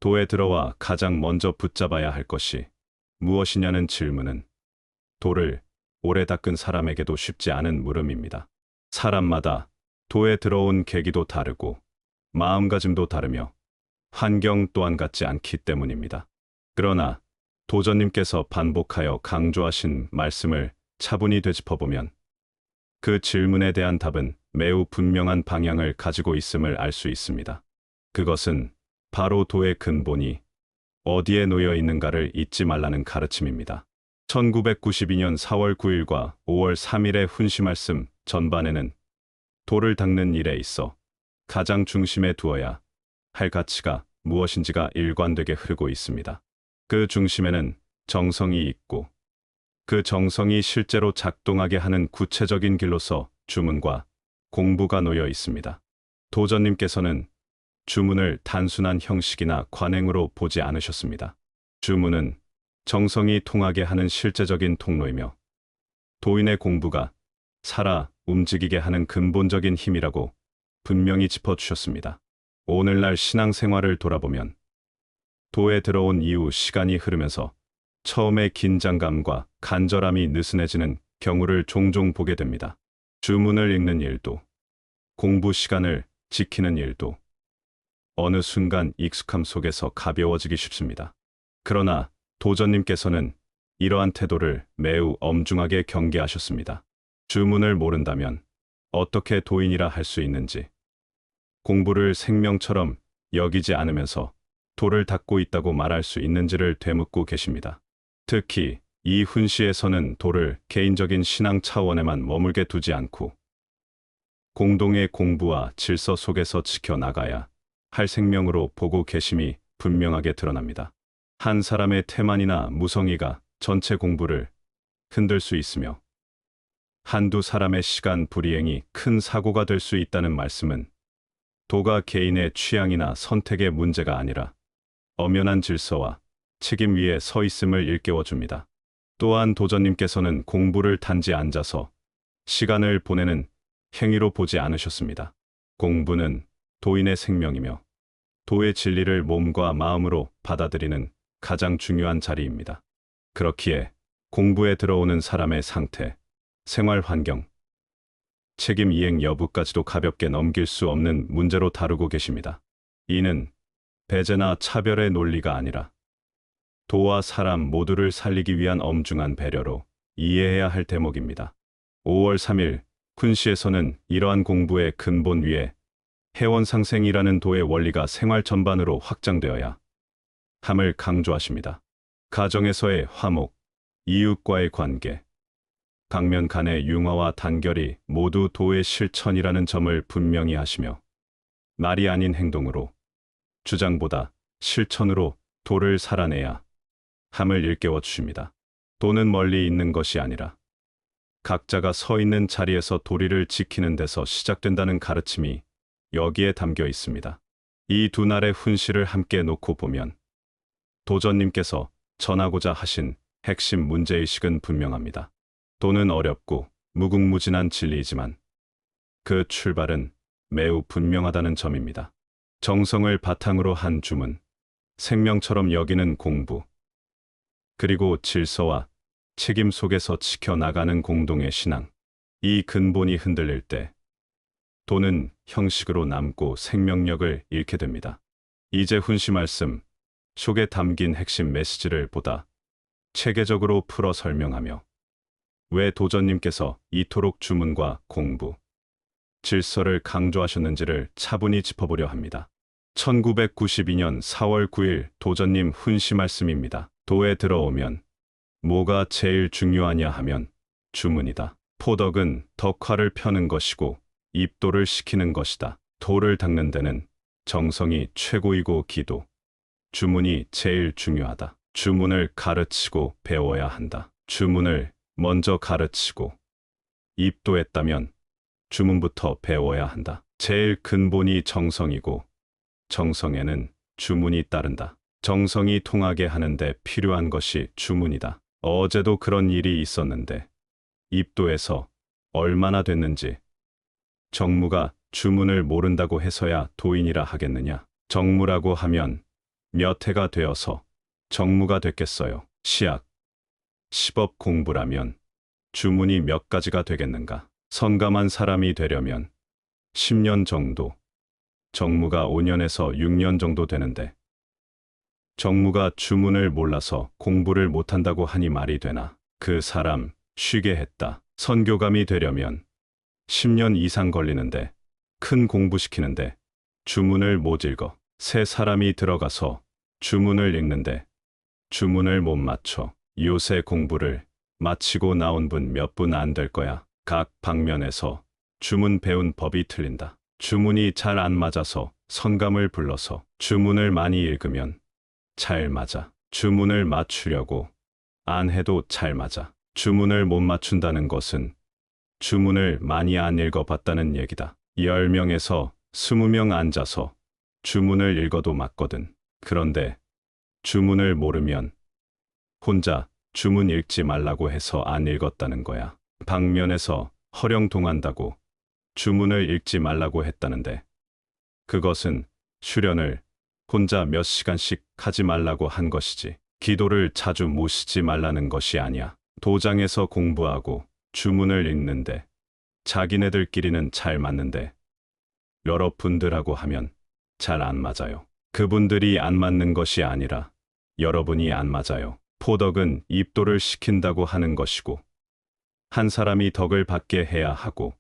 도에 들어와 가장 먼저 붙잡아야 할 것이 무엇이냐는 질문은 도를 오래 닦은 사람에게도 쉽지 않은 물음입니다. 사람마다 도에 들어온 계기도 다르고 마음가짐도 다르며 환경 또한 같지 않기 때문입니다. 그러나 도전님께서 반복하여 강조하신 말씀을 차분히 되짚어보면 그 질문에 대한 답은 매우 분명한 방향을 가지고 있음을 알 수 있습니다. 그것은 바로 도의 근본이 어디에 놓여 있는가를 잊지 말라는 가르침입니다. 1992년 4월 9일과 5월 3일의 훈시 말씀 전반에는 도를 닦는 일에 있어 가장 중심에 두어야 할 가치가 무엇인지가 일관되게 흐르고 있습니다. 그 중심에는 정성이 있고 그 정성이 실제로 작동하게 하는 구체적인 길로서 주문과 공부가 놓여 있습니다. 도전님께서는 주문을 단순한 형식이나 관행으로 보지 않으셨습니다. 주문은 정성이 통하게 하는 실제적인 통로이며 도인의 공부가 살아 움직이게 하는 근본적인 힘이라고 분명히 짚어주셨습니다. 오늘날 신앙생활을 돌아보면 도에 들어온 이후 시간이 흐르면서 처음의 긴장감과 간절함이 느슨해지는 경우를 종종 보게 됩니다. 주문을 읽는 일도, 공부 시간을 지키는 일도 어느 순간 익숙함 속에서 가벼워지기 쉽습니다. 그러나 도전님께서는 이러한 태도를 매우 엄중하게 경계하셨습니다. 주문을 모른다면 어떻게 도인이라 할 수 있는지, 공부를 생명처럼 여기지 않으면서 도를 닦고 있다고 말할 수 있는지를 되묻고 계십니다. 특히 이 훈시에서는 도를 개인적인 신앙 차원에만 머물게 두지 않고 공동의 공부와 질서 속에서 지켜나가야 할 생명으로 보고 계심이 분명하게 드러납니다. 한 사람의 태만이나 무성의가 전체 공부를 흔들 수 있으며 한두 사람의 시간 불이행이 큰 사고가 될 수 있다는 말씀은 도가 개인의 취향이나 선택의 문제가 아니라 엄연한 질서와 책임 위에 서 있음을 일깨워 줍니다. 또한 도전님께서는 공부를 단지 앉아서 시간을 보내는 행위로 보지 않으셨습니다. 공부는 도인의 생명이며 도의 진리를 몸과 마음으로 받아들이는 가장 중요한 자리입니다. 그렇기에 공부에 들어오는 사람의 상태, 생활 환경, 책임 이행 여부까지도 가볍게 넘길 수 없는 문제로 다루고 계십니다. 이는 배제나 차별의 논리가 아니라 도와 사람 모두를 살리기 위한 엄중한 배려로 이해해야 할 대목입니다. 5월 3일 훈시에서는 이러한 공부의 근본 위에 해원상생이라는 도의 원리가 생활 전반으로 확장되어야 함을 강조하십니다. 가정에서의 화목, 이웃과의 관계, 강면 간의 융화와 단결이 모두 도의 실천이라는 점을 분명히 하시며 말이 아닌 행동으로, 주장보다 실천으로 도를 살아내야 함을 일깨워 주십니다. 도는 멀리 있는 것이 아니라 각자가 서 있는 자리에서 도리를 지키는 데서 시작된다는 가르침이 여기에 담겨 있습니다. 이 두 날의 훈시를 함께 놓고 보면 도전님께서 전하고자 하신 핵심 문제의식은 분명합니다. 도는 어렵고 무궁무진한 진리이지만 그 출발은 매우 분명하다는 점입니다. 정성을 바탕으로 한 주문, 생명처럼 여기는 공부, 그리고 질서와 책임 속에서 지켜나가는 공동의 신앙. 이 근본이 흔들릴 때 도는 형식으로 남고 생명력을 잃게 됩니다. 이제 훈시 말씀 속에 담긴 핵심 메시지를 보다 체계적으로 풀어 설명하며 왜 도전님께서 이토록 주문과 공부, 질서를 강조하셨는지를 차분히 짚어보려 합니다. 1992년 4월 9일 도전님 훈시 말씀입니다. 도에 들어오면 뭐가 제일 중요하냐 하면 주문이다. 포덕은 덕화를 펴는 것이고 입도를 시키는 것이다. 도를 닦는 데는 정성이 최고이고 기도, 주문이 제일 중요하다. 주문을 가르치고 배워야 한다. 주문을 먼저 가르치고 입도했다면 주문부터 배워야 한다. 제일 근본이 정성이고 정성에는 주문이 따른다. 정성이 통하게 하는데 필요한 것이 주문이다. 어제도 그런 일이 있었는데 입도에서 얼마나 됐는지 정무가 주문을 모른다고 해서야 도인이라 하겠느냐. 정무라고 하면 몇 해가 되어서 정무가 됐겠어요. 시학, 시법 공부라면 주문이 몇 가지가 되겠는가. 성감한 사람이 되려면 10년 정도, 정무가 5년에서 6년 정도 되는데 정무가 주문을 몰라서 공부를 못한다고 하니 말이 되나. 그 사람 쉬게 했다. 선교감이 되려면 10년 이상 걸리는데 큰 공부시키는데 주문을 못 읽어. 새 사람이 들어가서 주문을 읽는데 주문을 못 맞춰. 요새 공부를 마치고 나온 분 몇 분 안 될 거야. 각 방면에서 주문 배운 법이 틀린다. 주문이 잘 안 맞아서 성감을 불러서 주문을 많이 읽으면 잘 맞아. 주문을 맞추려고 안 해도 잘 맞아. 주문을 못 맞춘다는 것은 주문을 많이 안 읽어봤다는 얘기다. 10명에서 20명 앉아서 주문을 읽어도 맞거든. 그런데 주문을 모르면 혼자 주문 읽지 말라고 해서 안 읽었다는 거야. 방면에서 허령동한다고 주문을 읽지 말라고 했다는데 그것은 수련을 혼자 몇 시간씩 하지 말라고 한 것이지 기도를 자주 모시지 말라는 것이 아니야. 도장에서 공부하고 주문을 읽는데 자기네들끼리는 잘 맞는데 여러 분들하고 하면 잘 안 맞아요. 그분들이 안 맞는 것이 아니라 여러분이 안 맞아요. 포덕은 입도를 시킨다고 하는 것이고 한 사람이 덕을 받게 해야 하고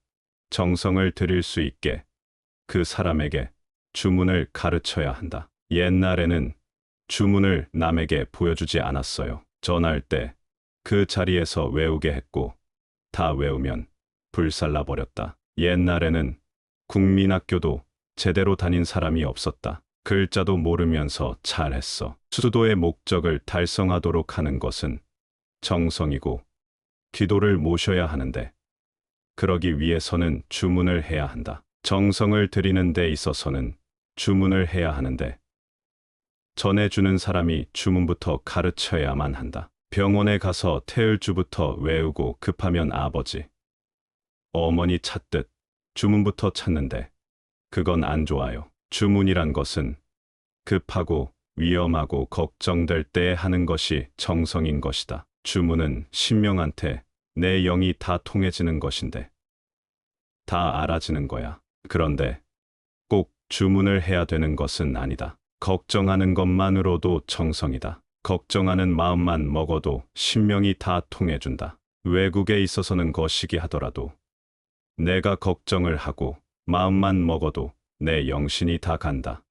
정성을 들일 수 있게 그 사람에게 주문을 가르쳐야 한다. 옛날에는 주문을 남에게 보여주지 않았어요. 전할 때 그 자리에서 외우게 했고 다 외우면 불살라 버렸다. 옛날에는 국민학교도 제대로 다닌 사람이 없었다. 글자도 모르면서 잘했어. 수도의 목적을 달성하도록 하는 것은 정성이고 기도를 모셔야 하는데 그러기 위해서는 주문을 해야 한다. 정성을 들이는 데 있어서는 주문을 해야 하는데 전해주는 사람이 주문부터 가르쳐야만 한다. 병원에 가서 태을주부터 외우고 급하면 아버지, 어머니 찾듯 주문부터 찾는데 그건 안 좋아요. 주문이란 것은 급하고 위험하고 걱정될 때 하는 것이 정성인 것이다. 주문은 신명한테 내 영이 다 통해지는 것인데 다 알아지는 거야. 그런데 꼭 주문을 해야 되는 것은 아니다. 걱정하는 것만으로도 정성이다. 걱정하는 마음만 먹어도 신명이 다 통해준다. 외국에 있어서는 거시기 하더라도 내가 걱정을 하고 마음만 먹어도 내 영신이 다 간다.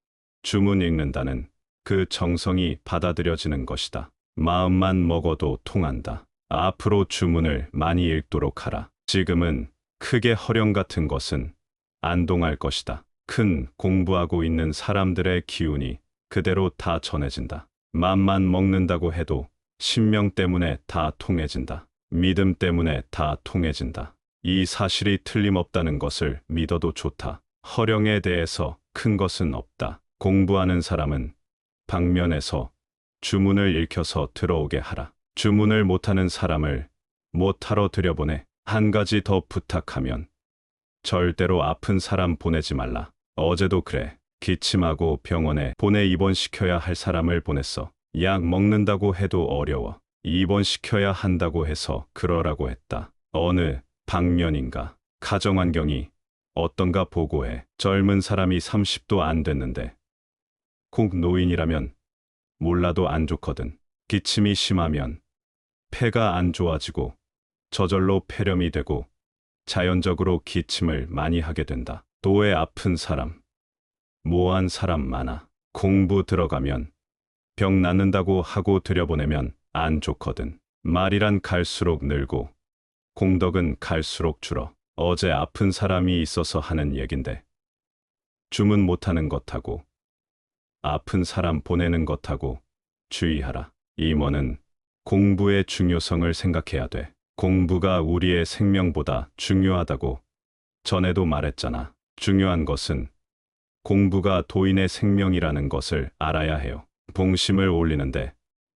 주문 읽는다는 그 정성이 받아들여지는 것이다. 마음만 먹어도 통한다. 앞으로 주문을 많이 읽도록 하라. 지금은 크게 허령 같은 것은 안 동할 것이다. 큰 공부하고 있는 사람들의 기운이 그대로 다 전해진다. 맘만 먹는다고 해도 신명 때문에 다 통해진다. 믿음 때문에 다 통해진다. 이 사실이 틀림없다는 것을 믿어도 좋다. 허령에 대해서 큰 것은 없다. 공부하는 사람은 방면에서 주문을 읽혀서 들어오게 하라. 주문을 못하는 사람을 못하러 들여보내. 한 가지 더 부탁하면 절대로 아픈 사람 보내지 말라. 어제도 그래. 기침하고 병원에 보내 입원시켜야 할 사람을 보냈어. 약 먹는다고 해도 어려워. 입원시켜야 한다고 해서 그러라고 했다. 어느 방면인가 가정환경이 어떤가 보고해. 젊은 사람이 30도 안 됐는데 꼭 노인이라면 몰라도 안 좋거든. 기침이 심하면 폐가 안 좋아지고 저절로 폐렴이 되고 자연적으로 기침을 많이 하게 된다. 도에 아픈 사람, 모한 사람 많아. 공부 들어가면 병 낫는다고 하고 들여보내면 안 좋거든. 말이란 갈수록 늘고 공덕은 갈수록 줄어. 어제 아픈 사람이 있어서 하는 얘긴데 주문 못하는 것하고 아픈 사람 보내는 것하고 주의하라. 임원은 공부의 중요성을 생각해야 돼. 공부가 우리의 생명보다 중요하다고 전에도 말했잖아. 중요한 것은 공부가 도인의 생명이라는 것을 알아야 해요. 봉심을 올리는데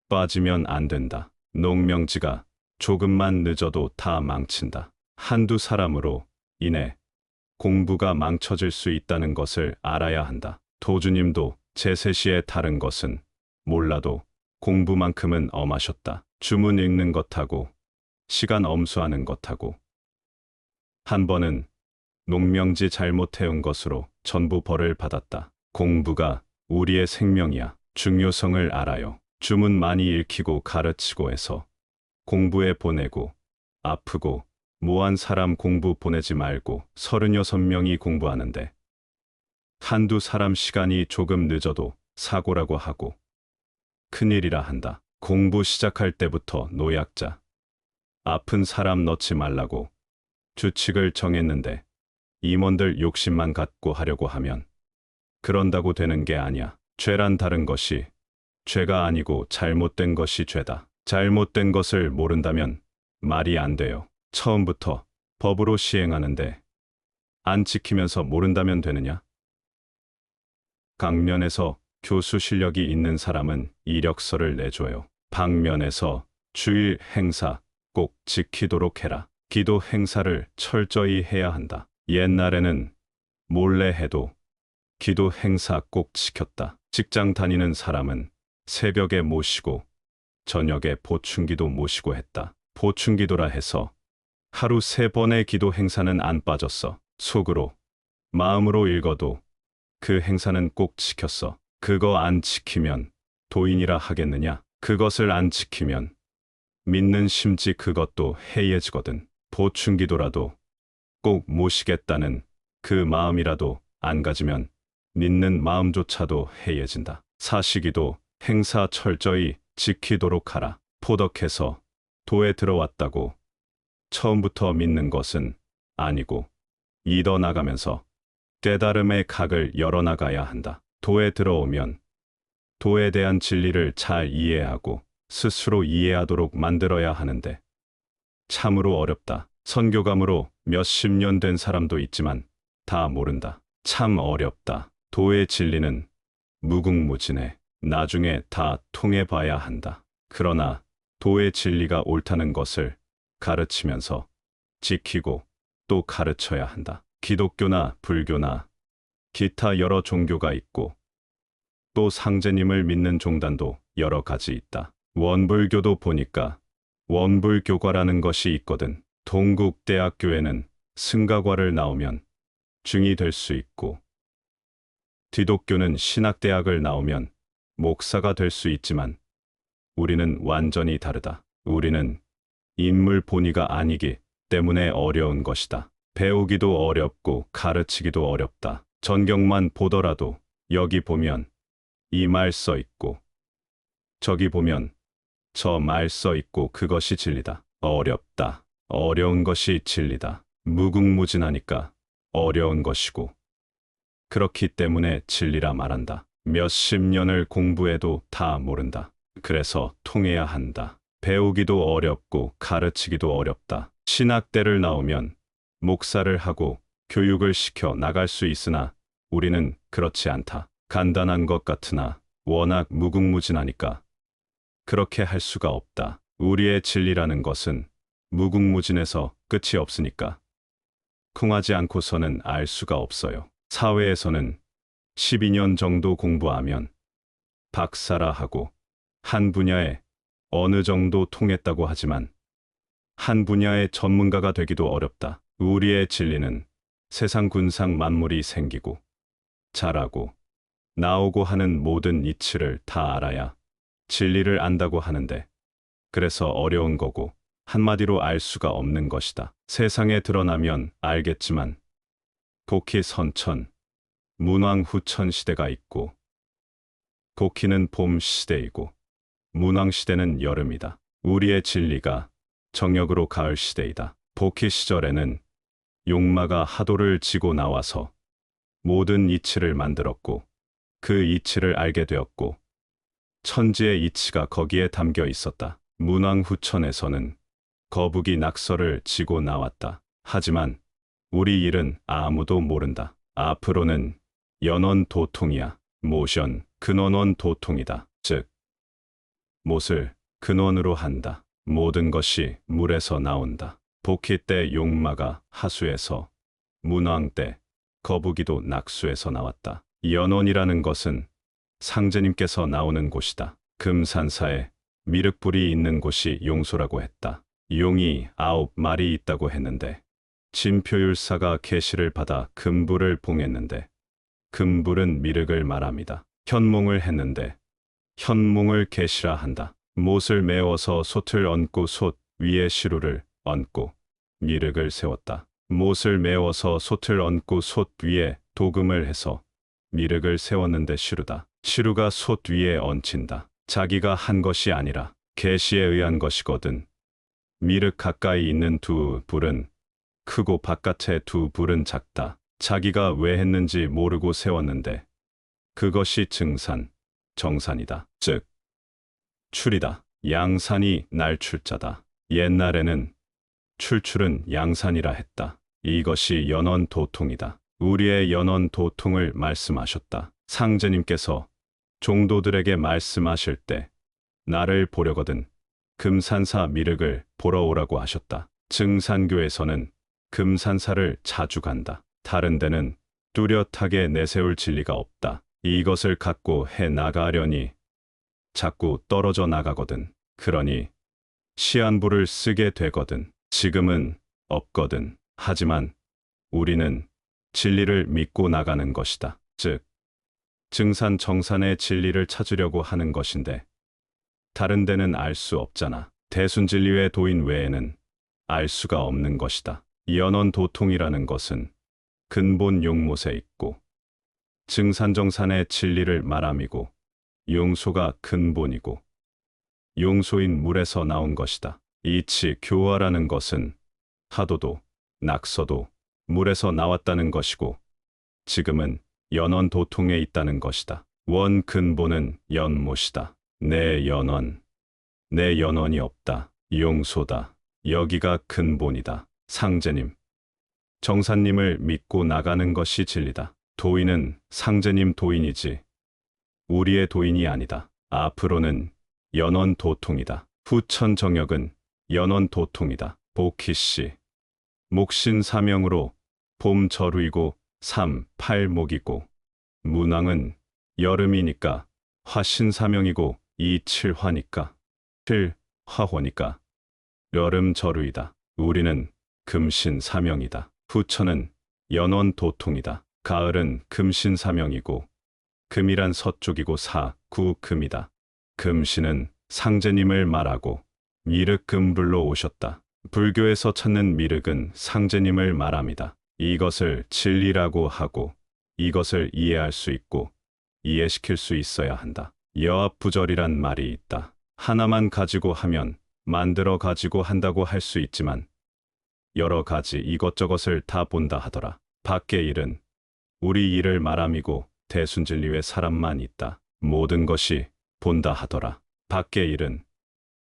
빠지면 안 된다. 농명지가 조금만 늦어도 다 망친다. 한두 사람으로 인해 공부가 망쳐질 수 있다는 것을 알아야 한다. 도주님도 제세시에 다른 것은 몰라도 공부만큼은 엄하셨다. 주문 읽는 것하고 시간 엄수하는 것하고. 한 번은 농명지 잘못 해온 것으로 전부 벌을 받았다. 공부가 우리의 생명이야. 중요성을 알아요. 주문 많이 읽히고 가르치고 해서 공부에 보내고 아프고 모한 사람 공부 보내지 말고 36명이 공부하는데 한두 사람 시간이 조금 늦어도 사고라고 하고 큰일이라 한다. 공부 시작할 때부터 노약자, 아픈 사람 넣지 말라고 규칙을 정했는데 임원들 욕심만 갖고 하려고 하면 그런다고 되는 게 아니야. 죄란 다른 것이 죄가 아니고 잘못된 것이 죄다. 잘못된 것을 모른다면 말이 안 돼요. 처음부터 법으로 시행하는데 안 지키면서 모른다면 되느냐? 강면에서 교수 실력이 있는 사람은 이력서를 내줘요. 방면에서 주일 행사 꼭 지키도록 해라. 기도 행사를 철저히 해야 한다. 옛날에는 몰래 해도 기도 행사 꼭 지켰다. 직장 다니는 사람은 새벽에 모시고 저녁에 보충기도 모시고 했다. 보충기도라 해서 하루 3번의 기도 행사는 안 빠졌어. 속으로, 마음으로 읽어도 그 행사는 꼭 지켰어. 그거 안 지키면 도인이라 하겠느냐? 그것을 안 지키면 믿는 심지 그것도 해이해지거든. 보충기도라도 꼭 모시겠다는 그 마음이라도 안 가지면 믿는 마음조차도 해이해진다. 사시기도 행사 철저히 지키도록 하라. 포덕해서 도에 들어왔다고 처음부터 믿는 것은 아니고 잊어나가면서 깨달음의 각을 열어나가야 한다. 도에 들어오면 도에 대한 진리를 잘 이해하고 스스로 이해하도록 만들어야 하는데 참으로 어렵다. 선교감으로 몇십 년 된 사람도 있지만 다 모른다. 참 어렵다. 도의 진리는 무궁무진해. 나중에 다 통해봐야 한다. 그러나 도의 진리가 옳다는 것을 가르치면서 지키고 또 가르쳐야 한다. 기독교나 불교나 기타 여러 종교가 있고 또 상제님을 믿는 종단도 여러 가지 있다. 원불교도 보니까 원불교과라는 것이 있거든. 동국대학교에는 승가과를 나오면 중이 될 수 있고 디독교는 신학대학을 나오면 목사가 될 수 있지만 우리는 완전히 다르다. 우리는 인물 본의가 아니기 때문에 어려운 것이다. 배우기도 어렵고 가르치기도 어렵다. 전경만 보더라도 여기 보면 이 말 써 있고 저기 보면 저 말 써 있고 그것이 진리다. 어렵다. 어려운 것이 진리다. 무궁무진하니까 어려운 것이고 그렇기 때문에 진리라 말한다. 몇십 년을 공부해도 다 모른다. 그래서 통해야 한다. 배우기도 어렵고 가르치기도 어렵다. 신학대를 나오면 목사를 하고 교육을 시켜 나갈 수 있으나 우리는 그렇지 않다. 간단한 것 같으나 워낙 무궁무진하니까 그렇게 할 수가 없다. 우리의 진리라는 것은 무궁무진해서 끝이 없으니까 쿵하지 않고서는 알 수가 없어요. 사회에서는 12년 정도 공부하면 박사라 하고 한 분야에 어느 정도 통했다고 하지만 한 분야의 전문가가 되기도 어렵다. 우리의 진리는 세상 군상 만물이 생기고 자라고 나오고 하는 모든 이치를 다 알아야 진리를 안다고 하는데 그래서 어려운 거고 한마디로 알 수가 없는 것이다. 세상에 드러나면 알겠지만 도키 선천, 문왕 후천 시대가 있고 도키는 봄 시대이고 문왕 시대는 여름이다. 우리의 진리가 정역으로 가을 시대이다. 도키 시절에는 용마가 하도를 지고 나와서 모든 이치를 만들었고 그 이치를 알게 되었고 천지의 이치가 거기에 담겨 있었다. 문왕 후천에서는 거북이 낙서를 지고 나왔다. 하지만 우리 일은 아무도 모른다. 앞으로는 연원 도통이야. 모션 근원원 도통이다. 즉 못을 근원으로 한다. 모든 것이 물에서 나온다. 복희 때 용마가 하수에서, 문왕 때 거북이도 낙수에서 나왔다. 연원이라는 것은 상제님께서 나오는 곳이다. 금산사에 미륵불이 있는 곳이 용소라고 했다. 용이 9마리 있다고 했는데 진표율사가 계시를 받아 금불을 봉했는데 금불은 미륵을 말합니다. 현몽을 했는데 현몽을 계시라 한다. 못을 메워서 솥을 얹고 솥 위에 시루를 얹고 미륵을 세웠다. 못을 메워서 솥을 얹고 솥 위에 도금을 해서 미륵을 세웠는데 시루다. 시루가 솥 위에 얹힌다. 자기가 한 것이 아니라 계시에 의한 것이거든. 미륵 가까이 있는 두 불은 크고 바깥에 두 불은 작다. 자기가 왜 했는지 모르고 세웠는데 그것이 증산, 정산이다. 즉 출이다. 양산이 날출자다. 옛날에는 출출은 양산이라 했다. 이것이 연언도통이다. 우리의 연언도통을 말씀하셨다. 상제님께서 종도들에게 말씀하실 때 나를 보려거든 금산사 미륵을 보러 오라고 하셨다. 증산교에서는 금산사를 자주 간다. 다른 데는 뚜렷하게 내세울 진리가 없다. 이것을 갖고 해 나가려니 자꾸 떨어져 나가거든. 그러니 시한부를 쓰게 되거든. 지금은 없거든. 하지만 우리는 진리를 믿고 나가는 것이다. 즉 증산 정산의 진리를 찾으려고 하는 것인데 다른 데는 알 수 없잖아. 대순진리의 도인 외에는 알 수가 없는 것이다. 연언도통이라는 것은 근본 용못에 있고 증산정산의 진리를 말함이고 용소가 근본이고 용소인 물에서 나온 것이다. 이치 교화라는 것은 하도도 낙서도 물에서 나왔다는 것이고 지금은 연언도통에 있다는 것이다. 원 근본은 연못이다. 내 연언이 없다. 용소다. 여기가 근본이다. 상제님, 정사님을 믿고 나가는 것이 진리다. 도인은 상제님 도인이지 우리의 도인이 아니다. 앞으로는 연언도통이다. 후천정역은 연언도통이다. 복희씨, 목신사명으로 봄철우이고 3, 8목이고 문왕은 여름이니까 화신사명이고 2, 7화니까 7, 화호니까 여름철우이다. 우리는 금신사명이다. 후천은 연언도통이다. 가을은 금신사명이고 금이란 서쪽이고 4, 9, 금이다. 금신은 상제님을 말하고 미륵금불로 오셨다. 불교에서 찾는 미륵은 상제님을 말합니다. 이것을 진리라고 하고 이것을 이해할 수 있고 이해시킬 수 있어야 한다. 여합부절이란 말이 있다. 하나만 가지고 하면 만들어 가지고 한다고 할 수 있지만 여러 가지 이것저것을 다 본다 하더라. 밖의 일은 우리 일을 말함이고 대순진리의 사람만 있다. 모든 것이 본다 하더라. 밖의 일은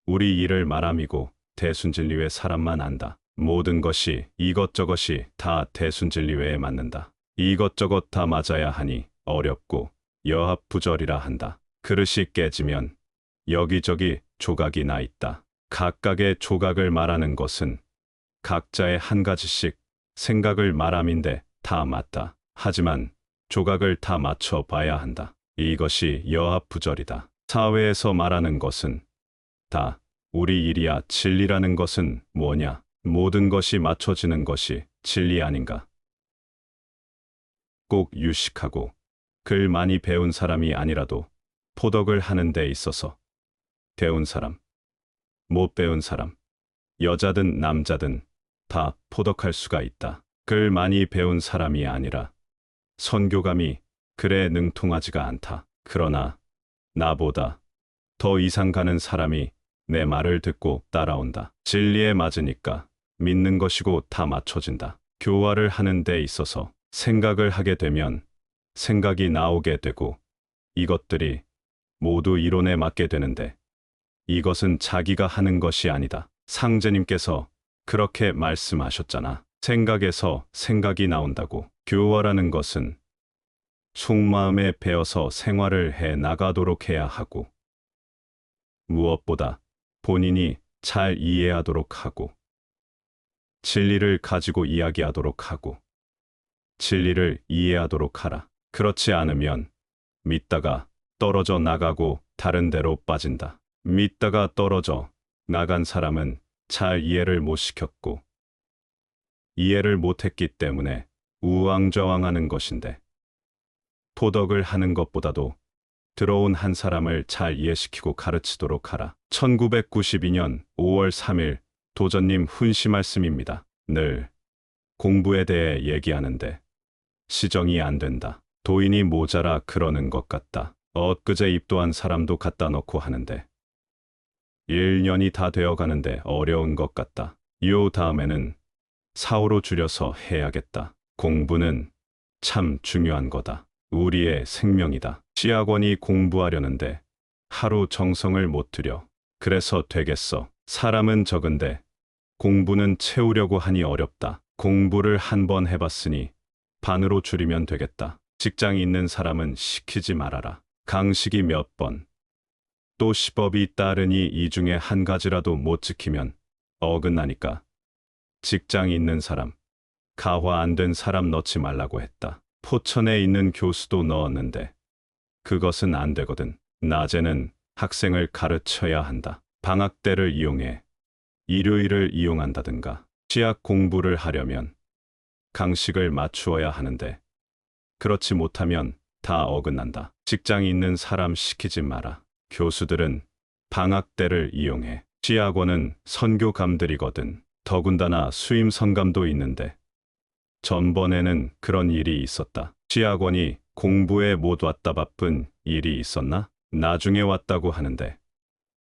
우리 일을 말함이고 대순진리의 사람만 안다. 모든 것이 이것저것이 다 대순진리회에 맞는다. 이것저것 다 맞아야 하니 어렵고 여합부절이라 한다. 그릇이 깨지면 여기저기 조각이 나 있다. 각각의 조각을 말하는 것은 각자의 한 가지씩 생각을 말함인데 다 맞다. 하지만 조각을 다 맞춰 봐야 한다. 이것이 여합부절이다. 사회에서 말하는 것은 다 우리 일이야. 진리라는 것은 뭐냐? 모든 것이 맞춰지는 것이 진리 아닌가? 꼭 유식하고 글 많이 배운 사람이 아니라도 포덕을 하는 데 있어서 배운 사람, 못 배운 사람, 여자든 남자든 다 포덕할 수가 있다. 글 많이 배운 사람이 아니라 선교감이 글에 능통하지가 않다. 그러나 나보다 더 이상 가는 사람이 내 말을 듣고 따라온다. 진리에 맞으니까 믿는 것이고 다 맞춰진다. 교화를 하는 데 있어서 생각을 하게 되면 생각이 나오게 되고 이것들이 모두 이론에 맞게 되는데 이것은 자기가 하는 것이 아니다. 상제님께서 그렇게 말씀하셨잖아. 생각에서 생각이 나온다고. 교화라는 것은 속마음에 배어서 생활을 해 나가도록 해야 하고 무엇보다 본인이 잘 이해하도록 하고 진리를 가지고 이야기하도록 하고 진리를 이해하도록 하라. 그렇지 않으면 믿다가 떨어져 나가고 다른 데로 빠진다. 믿다가 떨어져 나간 사람은 잘 이해를 못 시켰고 이해를 못했기 때문에 우왕좌왕하는 것인데 토덕을 하는 것보다도 들어온 한 사람을 잘 이해시키고 가르치도록 하라. 1992년 5월 3일 도전님 훈시 말씀입니다. 늘 공부에 대해 얘기하는데 시정이 안 된다. 도인이 모자라 그러는 것 같다. 엊그제 입도한 사람도 갖다 놓고 하는데 1년이 다 되어 가는데 어려운 것 같다. 요 다음에는 4호로 줄여서 해야겠다. 공부는 참 중요한 거다. 우리의 생명이다. 시학원이 공부하려는데 하루 정성을 못 들여. 그래서 되겠어. 사람은 적은데 공부는 채우려고 하니 어렵다. 공부를 한 번 해봤으니 반으로 줄이면 되겠다. 직장 있는 사람은 시키지 말아라. 강식이 몇 번, 또 시법이 따르니 이 중에 한 가지라도 못 지키면 어긋나니까. 직장 있는 사람, 가화 안 된 사람 넣지 말라고 했다. 포천에 있는 교수도 넣었는데 그것은 안 되거든. 낮에는 학생을 가르쳐야 한다. 방학 때를 이용해 일요일을 이용한다든가. 시학 공부를 하려면 강식을 맞추어야 하는데 그렇지 못하면 다 어긋난다. 직장 있는 사람 시키지 마라. 교수들은 방학 때를 이용해. 시학원은 선교감들이거든. 더군다나 수임 선감도 있는데 전번에는 그런 일이 있었다. 시학원이 공부에 못 왔다 바쁜 일이 있었나? 나중에 왔다고 하는데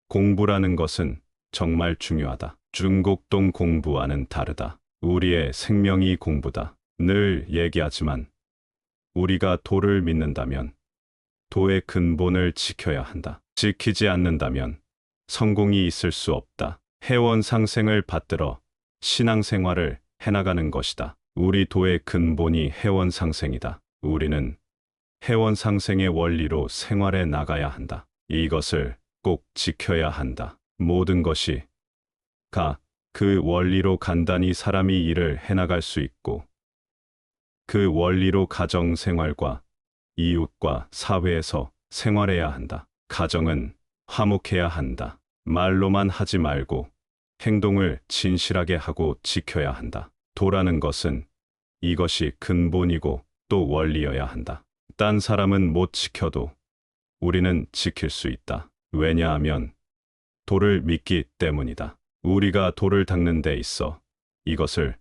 공부라는 것은 정말 중요하다. 중곡동 공부와는 다르다. 우리의 생명이 공부다. 늘 얘기하지만 우리가 도를 믿는다면 도의 근본을 지켜야 한다. 지키지 않는다면 성공이 있을 수 없다. 회원 상생을 받들어 신앙생활을 해나가는 것이다. 우리 도의 근본이 회원 상생이다. 우리는 회원 상생의 원리로 생활해 나가야 한다. 이것을 꼭 지켜야 한다. 모든 것이 그 원리로 간단히 사람이 일을 해나갈 수 있고 그 원리로 가정 생활과 이웃과 사회에서 생활해야 한다. 가정은 화목해야 한다. 말로만 하지 말고 행동을 진실하게 하고 지켜야 한다. 도라는 것은 이것이 근본이고 또 원리여야 한다. 딴 사람은 못 지켜도 우리는 지킬 수 있다. 왜냐하면 도를 믿기 때문이다. 우리가 도를 닦는 데 있어 이것을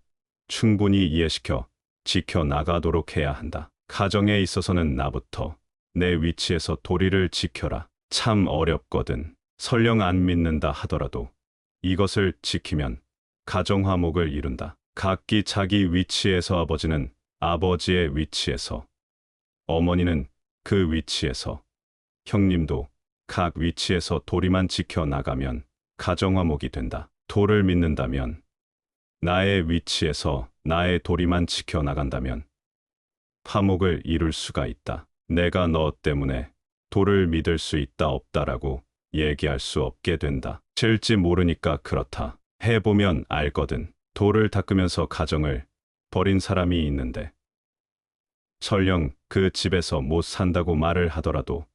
충분히 이해시켜 지켜나가도록 해야 한다. 가정에 있어서는 나부터 내 위치에서 도리를 지켜라. 참 어렵거든. 설령 안 믿는다 하더라도 이것을 지키면 가정 화목을 이룬다. 각기 자기 위치에서 아버지는 아버지의 위치에서, 어머니는 그 위치에서, 형님도 각 위치에서 도리만 지켜나가면 가정 화목이 된다. 도를 믿는다면 나의 위치에서 나의 도리만 지켜나간다면 화목을 이룰 수가 있다. 내가 너 때문에 도를 믿을 수 있다 없다라고 얘기할 수 없게 된다. 실지 모르니까 그렇다. 해보면 알거든. 도를 닦으면서 가정을 버린 사람이 있는데 설령 그 집에서 못 산다고 말을 하더라도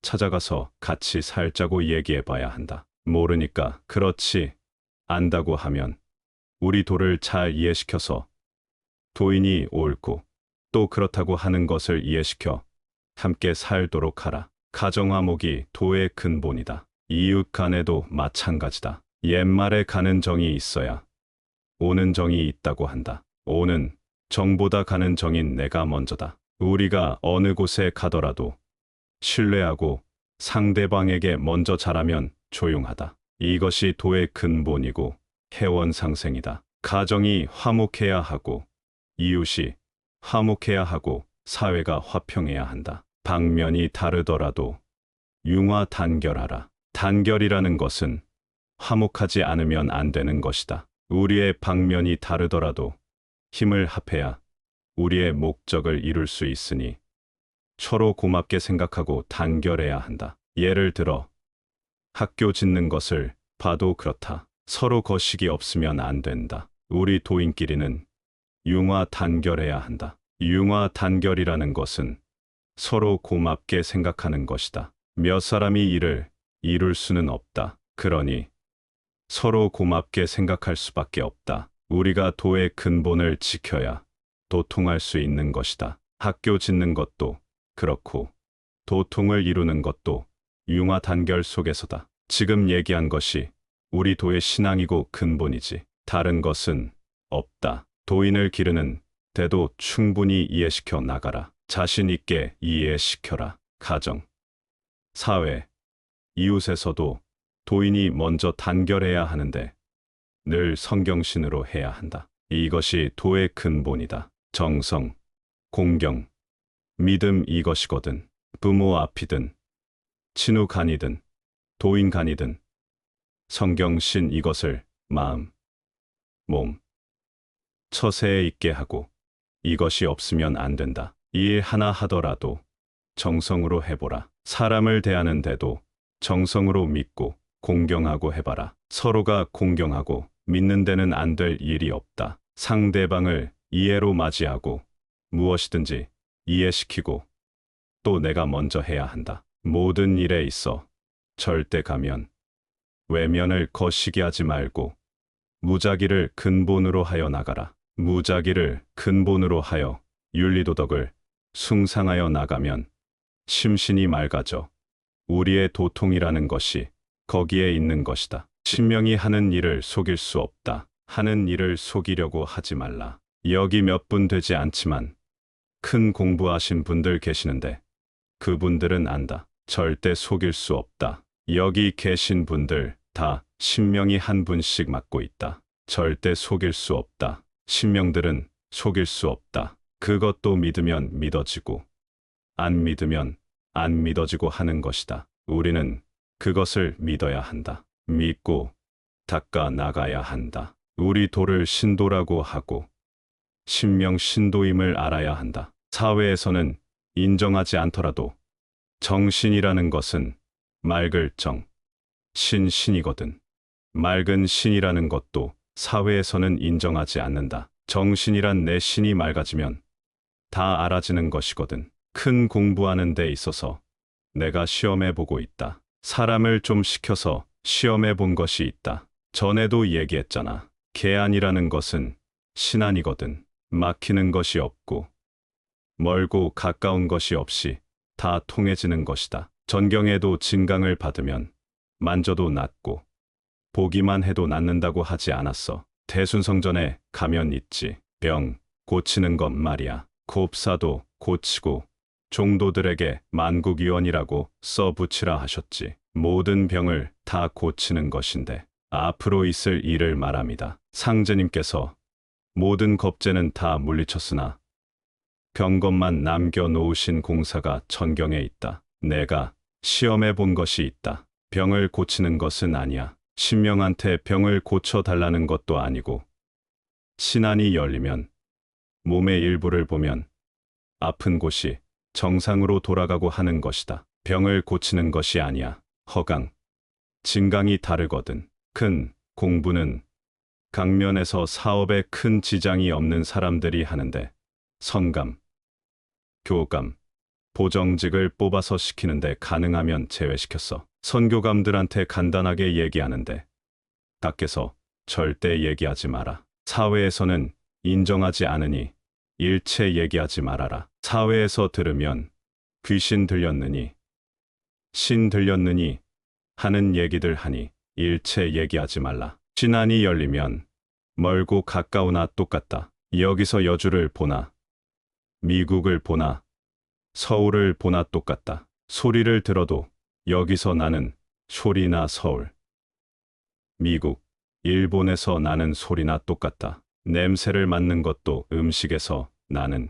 찾아가서 같이 살자고 얘기해봐야 한다. 모르니까 그렇지, 안다고 하면 우리 도를 잘 이해시켜서 도인이 옳고 또 그렇다고 하는 것을 이해시켜 함께 살도록 하라. 가정화목이 도의 근본이다. 이웃 간에도 마찬가지다. 옛말에 가는 정이 있어야 오는 정이 있다고 한다. 오는 정보다 가는 정인 내가 먼저다. 우리가 어느 곳에 가더라도 신뢰하고 상대방에게 먼저 잘하면 조용하다. 이것이 도의 근본이고 회원상생이다. 가정이 화목해야 하고 이웃이 화목해야 하고 사회가 화평해야 한다. 방면이 다르더라도 융화단결하라. 단결이라는 것은 화목하지 않으면 안 되는 것이다. 우리의 방면이 다르더라도 힘을 합해야 우리의 목적을 이룰 수 있으니 서로 고맙게 생각하고 단결해야 한다. 예를 들어 학교 짓는 것을 봐도 그렇다. 서로 거식이 없으면 안 된다. 우리 도인끼리는 융화 단결해야 한다. 융화 단결이라는 것은 서로 고맙게 생각하는 것이다. 몇 사람이 이를 이룰 수는 없다. 그러니 서로 고맙게 생각할 수밖에 없다. 우리가 도의 근본을 지켜야 도통할 수 있는 것이다. 학교 짓는 것도 그렇고 도통을 이루는 것도 융화 단결 속에서다. 지금 얘기한 것이 우리 도의 신앙이고 근본이지 다른 것은 없다. 도인을 기르는 대도 충분히 이해시켜 나가라. 자신 있게 이해시켜라. 가정, 사회, 이웃에서도 도인이 먼저 단결해야 하는데 늘 성경신으로 해야 한다. 이것이 도의 근본이다. 정성, 공경, 믿음 이것이거든. 부모 앞이든 친우 간이든 도인 간이든 성경신 이것을 마음, 몸, 처세에 있게 하고 이것이 없으면 안 된다. 일 하나 하더라도 정성으로 해보라. 사람을 대하는데도 정성으로 믿고 공경하고 해봐라. 서로가 공경하고 믿는 데는 안 될 일이 없다. 상대방을 이해로 맞이하고 무엇이든지 이해시키고 또 내가 먼저 해야 한다. 모든 일에 있어 절대 가면, 외면을 거시기 하지 말고 무작위를 근본으로 하여 나가라. 무작위를 근본으로 하여 윤리도덕을 숭상하여 나가면 심신이 맑아져 우리의 도통이라는 것이 거기에 있는 것이다. 신명이 하는 일을 속일 수 없다. 하는 일을 속이려고 하지 말라. 여기 몇 분 되지 않지만 큰 공부하신 분들 계시는데 그분들은 안다. 절대 속일 수 없다. 여기 계신 분들 다 신명이 한 분씩 맡고 있다. 절대 속일 수 없다. 신명들은 속일 수 없다. 그것도 믿으면 믿어지고 안 믿으면 안 믿어지고 하는 것이다. 우리는 그것을 믿어야 한다. 믿고 닦아 나가야 한다. 우리 도를 신도라고 하고 신명 신도임을 알아야 한다. 사회에서는 인정하지 않더라도 정신이라는 것은 맑을 정, 신이거든. 맑은 신이라는 것도 사회에서는 인정하지 않는다. 정신이란 내 신이 맑아지면 다 알아지는 것이거든. 큰 공부하는 데 있어서 내가 시험해 보고 있다. 사람을 좀 시켜서 시험해 본 것이 있다. 전에도 얘기했잖아. 계안이라는 것은 신안이거든. 막히는 것이 없고 멀고 가까운 것이 없이 다 통해지는 것이다. 전경에도 진강을 받으면 만져도 낫고 보기만 해도 낫는다고 하지 않았어. 대순성전에 가면 있지. 병 고치는 것 말이야. 곱사도 고치고 종도들에게 만국위원이라고 써붙이라 하셨지. 모든 병을 다 고치는 것인데 앞으로 있을 일을 말합니다. 상제님께서 모든 겁제는 다 물리쳤으나 병것만 남겨놓으신 공사가 전경에 있다. 내가 시험해 본 것이 있다. 병을 고치는 것은 아니야. 신명한테 병을 고쳐달라는 것도 아니고 신안이 열리면 몸의 일부를 보면 아픈 곳이 정상으로 돌아가고 하는 것이다. 병을 고치는 것이 아니야. 허강, 진강이 다르거든. 큰 공부는 강면에서 사업에 큰 지장이 없는 사람들이 하는데 선감, 교감, 보정직을 뽑아서 시키는데 가능하면 제외시켰어. 선교감들한테 간단하게 얘기하는데 밖에서 절대 얘기하지 마라. 사회에서는 인정하지 않으니 일체 얘기하지 말아라. 사회에서 들으면 귀신 들렸느니 신 들렸느니 하는 얘기들 하니 일체 얘기하지 말라. 신안이 열리면 멀고 가까우나 똑같다. 여기서 여주를 보나 미국을 보나 서울을 보나 똑같다. 소리를 들어도 여기서 나는 소리나 서울, 미국, 일본에서 나는 소리나 똑같다. 냄새를 맡는 것도 음식에서 나는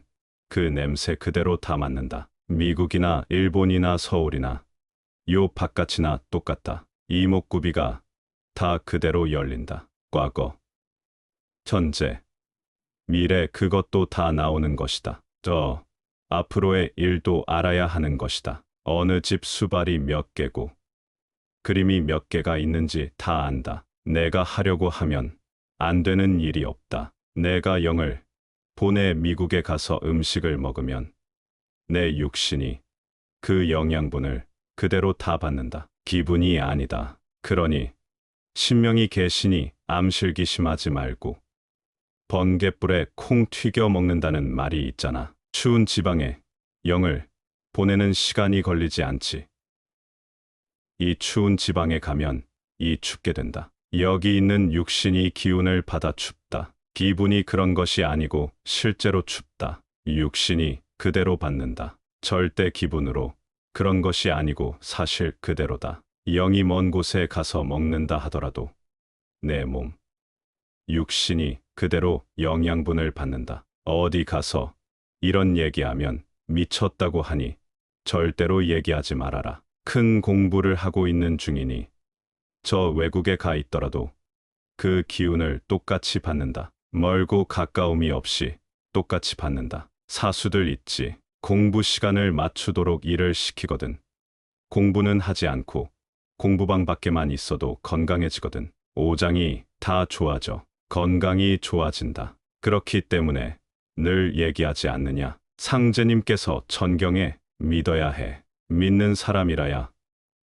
그 냄새 그대로 다 맡는다. 미국이나 일본이나 서울이나 요 바깥이나 똑같다. 이목구비가 다 그대로 열린다. 과거, 현재, 미래 그것도 다 나오는 것이다. 저 앞으로의 일도 알아야 하는 것이다. 어느 집 수발이 몇 개고 그림이 몇 개가 있는지 다 안다. 내가 하려고 하면 안 되는 일이 없다. 내가 영을 보내 미국에 가서 음식을 먹으면 내 육신이 그 영양분을 그대로 다 받는다. 기분이 아니다. 그러니 신명이 계시니 암실기심하지 말고 번갯불에 콩 튀겨 먹는다는 말이 있잖아. 추운 지방에 영을 보내는 시간이 걸리지 않지. 이 추운 지방에 가면 이 춥게 된다. 여기 있는 육신이 기운을 받아 춥다. 기분이 그런 것이 아니고 실제로 춥다. 육신이 그대로 받는다. 절대 기분으로 그런 것이 아니고 사실 그대로다. 영이 먼 곳에 가서 먹는다 하더라도 내 몸, 육신이 그대로 영양분을 받는다. 어디 가서 이런 얘기하면 미쳤다고 하니 절대로 얘기하지 말아라. 큰 공부를 하고 있는 중이니 저 외국에 가 있더라도 그 기운을 똑같이 받는다. 멀고 가까움이 없이 똑같이 받는다. 사수들 있지. 공부 시간을 맞추도록 일을 시키거든. 공부는 하지 않고 공부방 밖에만 있어도 건강해지거든. 오장이 다 좋아져. 건강이 좋아진다. 그렇기 때문에 늘 얘기하지 않느냐. 상제님께서 전경에 믿어야 해. 믿는 사람이라야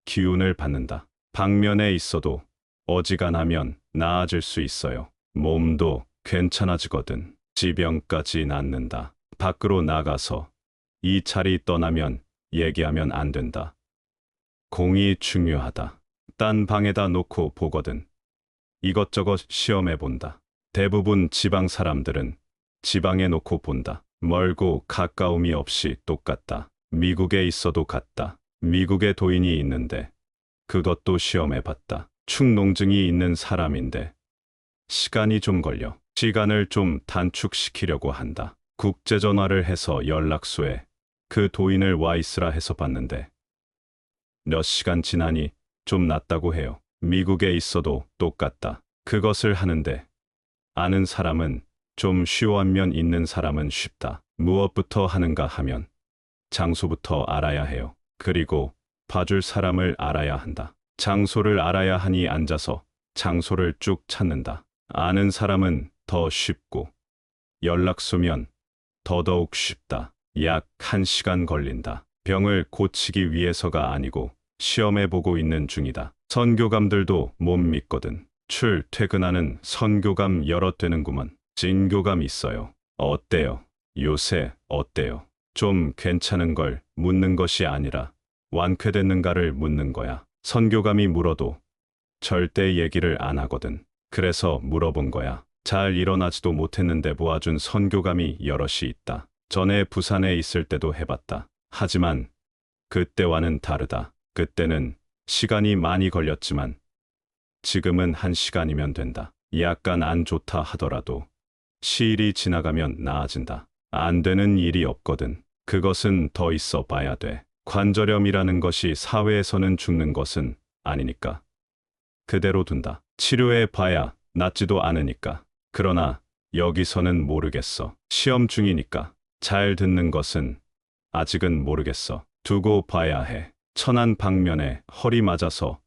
기운을 받는다. 방면에 있어도 어지간하면 나아질 수 있어요. 몸도 괜찮아지거든. 지병까지 낫는다. 밖으로 나가서 이 자리 떠나면 얘기하면 안 된다. 공이 중요하다. 딴 방에다 놓고 보거든. 이것저것 시험해 본다. 대부분 지방 사람들은 지방에 놓고 본다. 멀고 가까움이 없이 똑같다. 미국에 있어도 같다. 미국에 도인이 있는데 그것도 시험해 봤다. 축농증이 있는 사람인데 시간이 좀 걸려. 시간을 좀 단축시키려고 한다. 국제전화를 해서 연락소에 그 도인을 와 있으라 해서 봤는데 몇 시간 지나니 좀 낫다고 해요. 미국에 있어도 똑같다. 그것을 하는데 아는 사람은 좀 쉬워하면 있는 사람은 쉽다. 무엇부터 하는가 하면 장소부터 알아야 해요. 그리고 봐줄 사람을 알아야 한다. 장소를 알아야 하니 앉아서 장소를 쭉 찾는다. 아는 사람은 더 쉽고 연락소면 더더욱 쉽다. 약 1시간 걸린다. 병을 고치기 위해서가 아니고 시험해 보고 있는 중이다. 선교감들도 못 믿거든. 출퇴근하는 선교감 여러 되는구먼. 진교감 있어요. 어때요? 요새 어때요? 좀 괜찮은 걸 묻는 것이 아니라 완쾌됐는가를 묻는 거야. 선교감이 물어도 절대 얘기를 안 하거든. 그래서 물어본 거야. 잘 일어나지도 못했는데 모아준 선교감이 여럿이 있다. 전에 부산에 있을 때도 해봤다. 하지만 그때와는 다르다. 그때는 시간이 많이 걸렸지만 지금은 1시간이면 된다. 약간 안 좋다 하더라도 시일이 지나가면 나아진다. 안 되는 일이 없거든. 그것은 더 있어 봐야 돼. 관절염이라는 것이 사회에서는 죽는 것은 아니니까. 그대로 둔다. 치료해 봐야 낫지도 않으니까. 그러나 여기서는 모르겠어. 시험 중이니까. 잘 듣는 것은 아직은 모르겠어. 두고 봐야 해. 천안 방면에 허리 맞아서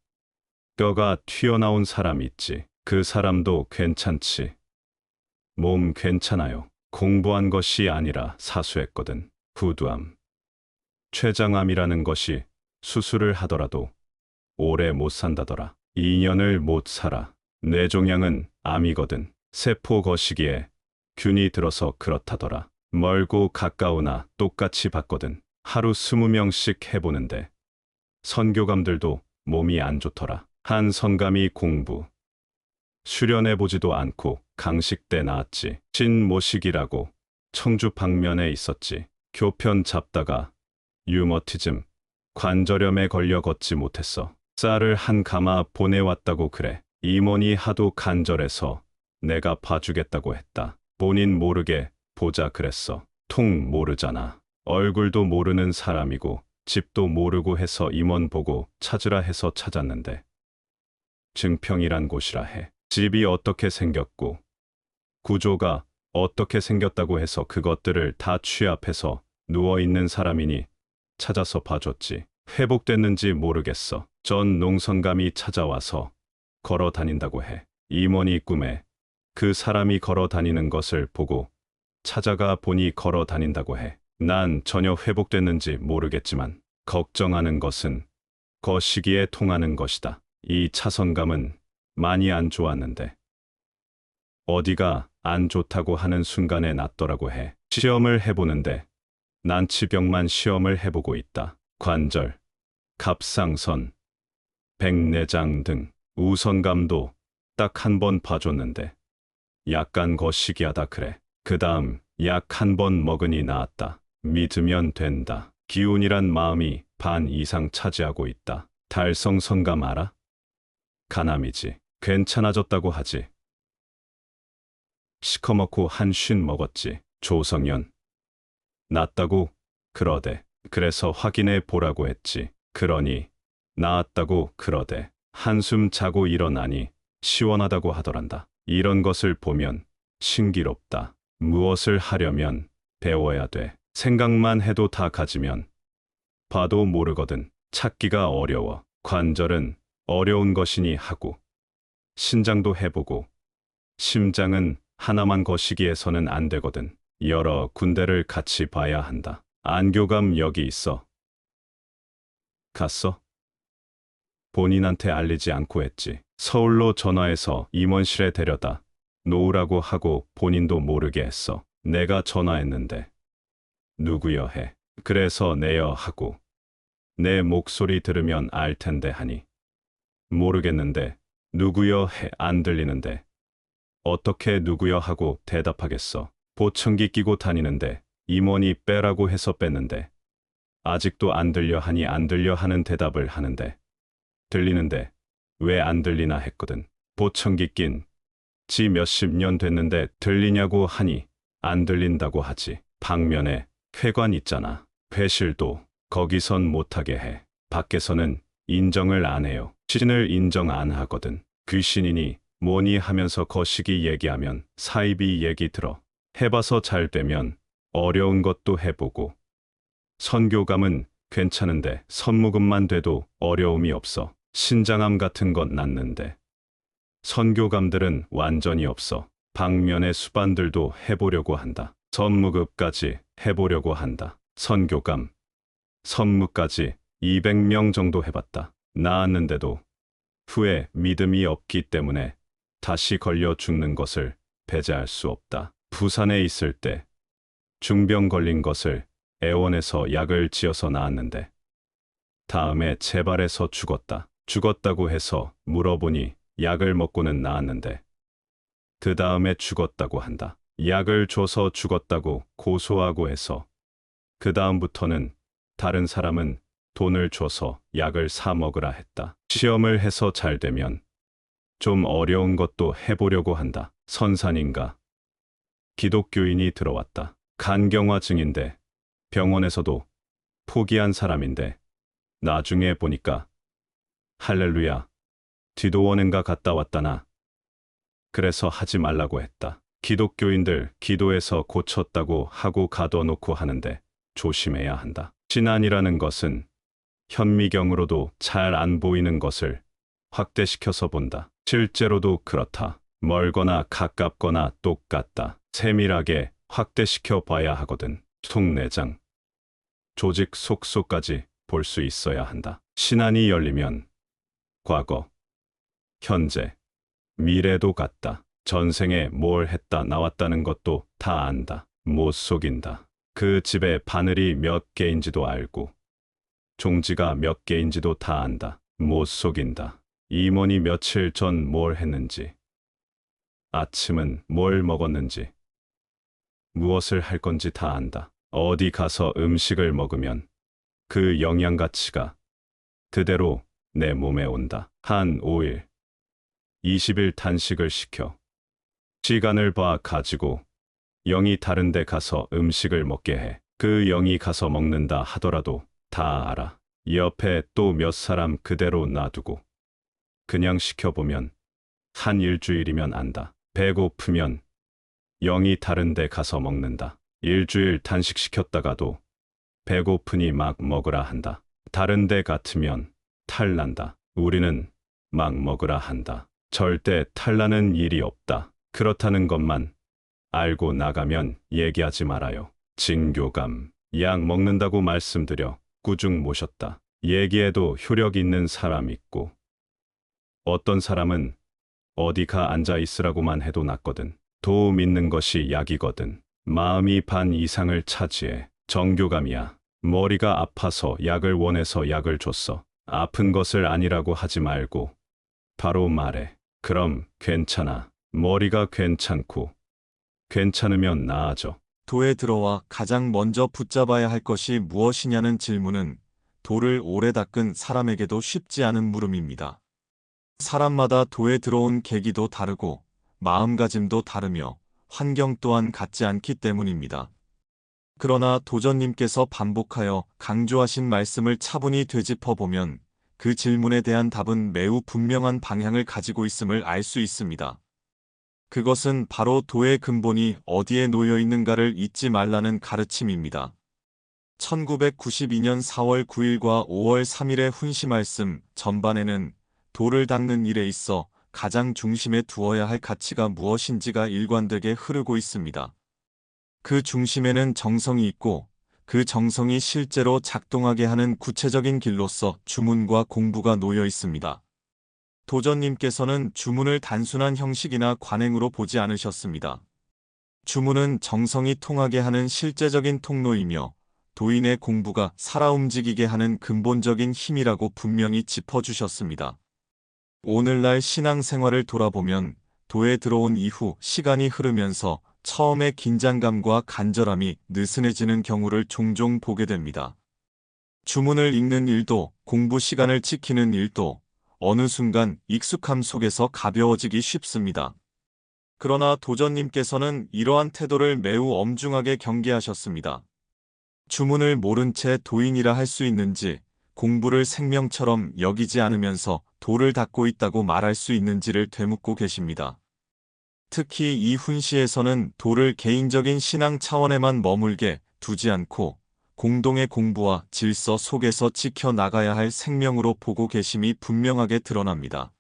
뼈가 튀어나온 사람 있지. 그 사람도 괜찮지. 몸 괜찮아요. 공부한 것이 아니라 사수했거든. 후두암, 췌장암이라는 것이 수술을 하더라도 오래 못 산다더라. 2년을 못 살아. 뇌종양은 암이거든. 세포 거시기에 균이 들어서 그렇다더라. 멀고 가까우나 똑같이 봤거든. 하루 20명씩 해보는데 선교감들도 몸이 안 좋더라. 한 선감이 공부, 수련해보지도 않고 강식 때 나았지. 신모식이라고 청주 방면에 있었지. 교편 잡다가 류머티즘, 관절염에 걸려 걷지 못했어. 쌀을 한 가마 보내왔다고 그래. 임원이 하도 간절해서 내가 봐주겠다고 했다. 본인 모르게 보자 그랬어. 통 모르잖아. 얼굴도 모르는 사람이고 집도 모르고 해서 임원 보고 찾으라 해서 찾았는데 증평이란 곳이라 해. 집이 어떻게 생겼고 구조가 어떻게 생겼다고 해서 그것들을 다 취합해서 누워있는 사람이니 찾아서 봐줬지. 회복됐는지 모르겠어. 전 농선감이 찾아와서 걸어 다닌다고 해. 임원이 꿈에 그 사람이 걸어 다니는 것을 보고 찾아가 보니 걸어 다닌다고 해. 난 전혀 회복됐는지 모르겠지만 걱정하는 것은 거시기에 통하는 것이다. 이 차선감은 많이 안 좋았는데 어디가 안 좋다고 하는 순간에 낫더라고 해. 시험을 해보는데 난치병만 시험을 해보고 있다. 관절, 갑상선, 백내장 등 우선감도 딱 한 번 봐줬는데 약간 거시기하다 그래. 그 다음 약 한 번 먹으니 나았다. 믿으면 된다. 기운이란 마음이 반 이상 차지하고 있다. 달성선감 알아? 간암이지. 괜찮아졌다고 하지. 시커멓고 한쉰 먹었지. 조성현. 낫다고 그러대. 그래서 확인해 보라고 했지. 그러니 나았다고 그러대. 한숨 자고 일어나니 시원하다고 하더란다. 이런 것을 보면 신기롭다. 무엇을 하려면 배워야 돼. 생각만 해도 다 가지면 봐도 모르거든. 찾기가 어려워. 관절은 어려운 것이니 하고 신장도 해보고 심장은 하나만 거시기해서는 안 되거든. 여러 군데를 같이 봐야 한다. 안교감 여기 있어. 갔어? 본인한테 알리지 않고 했지. 서울로 전화해서 임원실에 데려다 놓으라고 하고 본인도 모르게 했어. 내가 전화했는데 누구여 해. 그래서 내여 하고 내 목소리 들으면 알 텐데 하니 모르겠는데 누구여 해 안 들리는데 어떻게 누구여 하고 대답하겠어. 보청기 끼고 다니는데 임원이 빼라고 해서 뺐는데 아직도 안 들려 하니 안 들려 하는 대답을 하는데 들리는데 왜 안 들리나 했거든. 보청기 낀 지 몇십 년 됐는데 들리냐고 하니 안 들린다고 하지. 방면에 회관 있잖아. 회실도 거기선 못하게 해. 밖에서는 인정을 안 해요. 시신을 인정 안 하거든. 귀신이니 뭐니 하면서 거시기 얘기하면 사이비 얘기 들어. 해봐서 잘 되면 어려운 것도 해보고 선교감은 괜찮은데 선무금만 돼도 어려움이 없어. 신장암 같은 건 낫는데 선교감들은 완전히 없어. 방면의 수반들도 해보려고 한다. 선무급까지 해보려고 한다. 선교감, 선무까지 200명 정도 해봤다. 나았는데도 후에 믿음이 없기 때문에 다시 걸려 죽는 것을 배제할 수 없다. 부산에 있을 때 중병 걸린 것을 애원해서 약을 지어서 나았는데 다음에 재발해서 죽었다. 죽었다고 해서 물어보니 약을 먹고는 나았는데 그 다음에 죽었다고 한다. 약을 줘서 죽었다고 고소하고 해서 그 다음부터는 다른 사람은 돈을 줘서 약을 사 먹으라 했다. 시험을 해서 잘 되면 좀 어려운 것도 해보려고 한다. 선산인가 기독교인이 들어왔다. 간경화증인데 병원에서도 포기한 사람인데 나중에 보니까 할렐루야 뒤도원인가 갔다 왔다나 그래서 하지 말라고 했다. 기독교인들 기도해서 고쳤다고 하고 가둬놓고 하는데 조심해야 한다. 신안이라는 것은 현미경으로도 잘 안 보이는 것을 확대시켜서 본다. 실제로도 그렇다. 멀거나 가깝거나 똑같다. 세밀하게 확대시켜 봐야 하거든. 속내장, 조직 속속까지 볼 수 있어야 한다. 신안이 열리면 과거, 현재, 미래도 같다. 전생에 뭘 했다 나왔다는 것도 다 안다. 못 속인다. 그 집에 바늘이 몇 개인지도 알고 종지가 몇 개인지도 다 안다. 못 속인다. 임원이 며칠 전 뭘 했는지, 아침은 뭘 먹었는지, 무엇을 할 건지 다 안다. 어디 가서 음식을 먹으면 그 영양 가치가 그대로 내 몸에 온다. 한 5일, 20일 단식을 시켜 시간을 봐 가지고 영이 다른 데 가서 음식을 먹게 해. 그 영이 가서 먹는다 하더라도 다 알아. 옆에 또 몇 사람 그대로 놔두고 그냥 시켜보면 한 일주일이면 안다. 배고프면 영이 다른 데 가서 먹는다. 일주일 단식시켰다가도 배고프니 막 먹으라 한다. 다른 데 같으면 탈난다. 우리는 막 먹으라 한다. 절대 탈나는 일이 없다. 그렇다는 것만 알고 나가면 얘기하지 말아요. 진교감, 약 먹는다고 말씀드려 압구중 모셨다. 얘기에도 효력 있는 사람 있고 어떤 사람은 어디가 앉아 있으라고만 해도 낫거든. 도움 있는 것이 약이거든. 마음이 반 이상을 차지해. 정교감이야. 머리가 아파서 약을 원해서 약을 줬어. 아픈 것을 아니라고 하지 말고 바로 말해. 그럼 괜찮아. 머리가 괜찮고 괜찮으면 나아져. 도에 들어와 가장 먼저 붙잡아야 할 것이 무엇이냐는 질문은 도를 오래 닦은 사람에게도 쉽지 않은 물음입니다. 사람마다 도에 들어온 계기도 다르고 마음가짐도 다르며 환경 또한 같지 않기 때문입니다. 그러나 도전님께서 반복하여 강조하신 말씀을 차분히 되짚어보면 그 질문에 대한 답은 매우 분명한 방향을 가지고 있음을 알 수 있습니다. 그것은 바로 도의 근본이 어디에 놓여 있는가를 잊지 말라는 가르침입니다. 1992년 4월 9일과 5월 3일의 훈시 말씀 전반에는 도를 닦는 일에 있어 가장 중심에 두어야 할 가치가 무엇인지가 일관되게 흐르고 있습니다. 그 중심에는 정성이 있고 그 정성이 실제로 작동하게 하는 구체적인 길로서 주문과 공부가 놓여 있습니다. 도전님께서는 주문을 단순한 형식이나 관행으로 보지 않으셨습니다. 주문은 정성이 통하게 하는 실제적인 통로이며 도인의 공부가 살아 움직이게 하는 근본적인 힘이라고 분명히 짚어주셨습니다. 오늘날 신앙생활을 돌아보면 도에 들어온 이후 시간이 흐르면서 처음의 긴장감과 간절함이 느슨해지는 경우를 종종 보게 됩니다. 주문을 읽는 일도 공부 시간을 지키는 일도 어느 순간 익숙함 속에서 가벼워지기 쉽습니다. 그러나 도전님께서는 이러한 태도를 매우 엄중하게 경계하셨습니다. 주문을 모른 채 도인이라 할 수 있는지, 공부를 생명처럼 여기지 않으면서 도를 닦고 있다고 말할 수 있는지를 되묻고 계십니다. 특히 이 훈시에서는 도를 개인적인 신앙 차원에만 머물게 두지 않고 공동의 공부와 질서 속에서 지켜나가야 할 생명으로 보고 계심이 분명하게 드러납니다.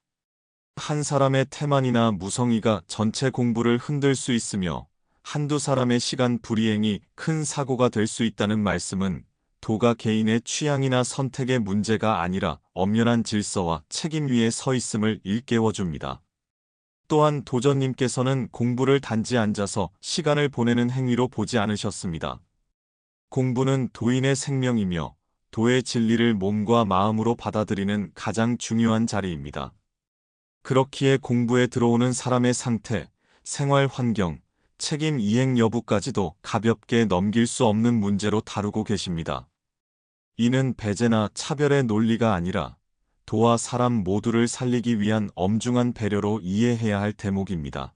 한 사람의 태만이나 무성의가 전체 공부를 흔들 수 있으며 한두 사람의 시간 불이행이 큰 사고가 될 수 있다는 말씀은 도가 개인의 취향이나 선택의 문제가 아니라 엄연한 질서와 책임 위에 서 있음을 일깨워줍니다. 또한 도전님께서는 공부를 단지 앉아서 시간을 보내는 행위로 보지 않으셨습니다. 공부는 도인의 생명이며 도의 진리를 몸과 마음으로 받아들이는 가장 중요한 자리입니다. 그렇기에 공부에 들어오는 사람의 상태, 생활 환경, 책임 이행 여부까지도 가볍게 넘길 수 없는 문제로 다루고 계십니다. 이는 배제나 차별의 논리가 아니라 도와 사람 모두를 살리기 위한 엄중한 배려로 이해해야 할 대목입니다.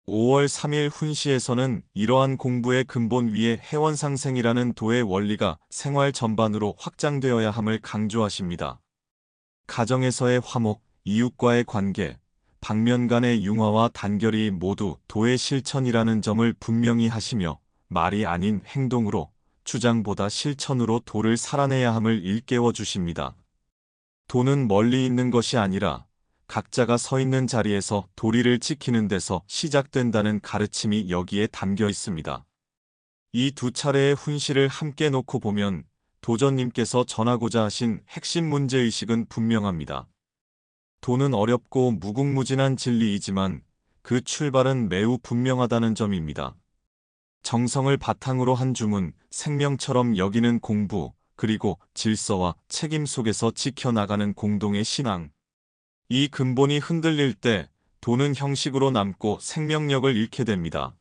5월 3일 훈시에서는 이러한 공부의 근본 위에 해원상생이라는 도의 원리가 생활 전반으로 확장되어야 함을 강조하십니다. 가정에서의 화목, 이웃과의 관계, 방면 간의 융화와 단결이 모두 도의 실천이라는 점을 분명히 하시며 말이 아닌 행동으로, 주장보다 실천으로 도를 살아내야 함을 일깨워 주십니다. 도는 멀리 있는 것이 아니라 각자가 서 있는 자리에서 도리를 지키는 데서 시작된다는 가르침이 여기에 담겨 있습니다. 이 두 차례의 훈시를 함께 놓고 보면 도전님께서 전하고자 하신 핵심 문제의식은 분명합니다. 도는 어렵고 무궁무진한 진리이지만 그 출발은 매우 분명하다는 점입니다. 정성을 바탕으로 한 주문, 생명처럼 여기는 공부, 그리고 질서와 책임 속에서 지켜나가는 공동의 신앙. 이 근본이 흔들릴 때 도는 형식으로 남고 생명력을 잃게 됩니다.